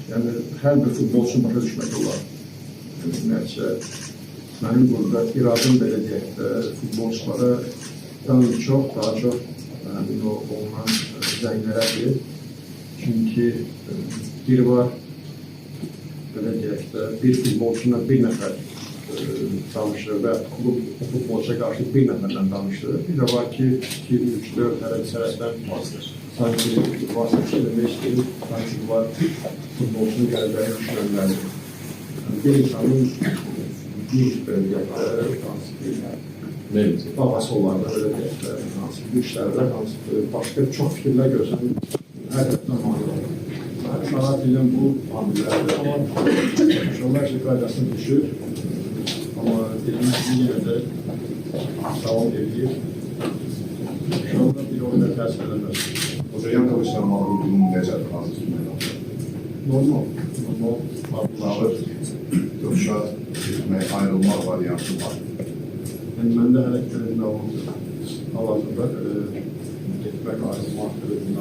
Yəni hər bir futbolçu başa düşmək olar. Ümumiyyətcə, mənim burada iradım belə deyək də, futbolçulara daha çox həmin o olunan zənglərədir. Çünki bir var, belə deyək də, bir futbolçuyla bir nəfər danışır və klub o futbolçuya qarşı bir nəfərlə danışır. Bir də var ki, 2, 3, 4 tərəfdən sanki vasitələmək istəyir, sanki var futbolçunun qəlbləri düşünənlərdir. Bir insanın bir babası olardı, öyle deyək də, hansı bir işlərdə, hansı başqa çox fikirlər görsən, hər tərəfdən mani olur. Şahat ilə bu amillərdir, amma uşaqlar ki, qaydasını düşür, amma dediyimiz kimi yenə də davam edir. Uşaqlar bir oyuna təsir edəməz. Hoca, Yankoviç'den mağlubluğun necədir hazır tutmayla? Normal, Ağır, dövüşə gitmək, ayrılmaq variantı var. Yəni, məndə hələ görüntü hal-hazırda getmək, ayrılmaq görüntü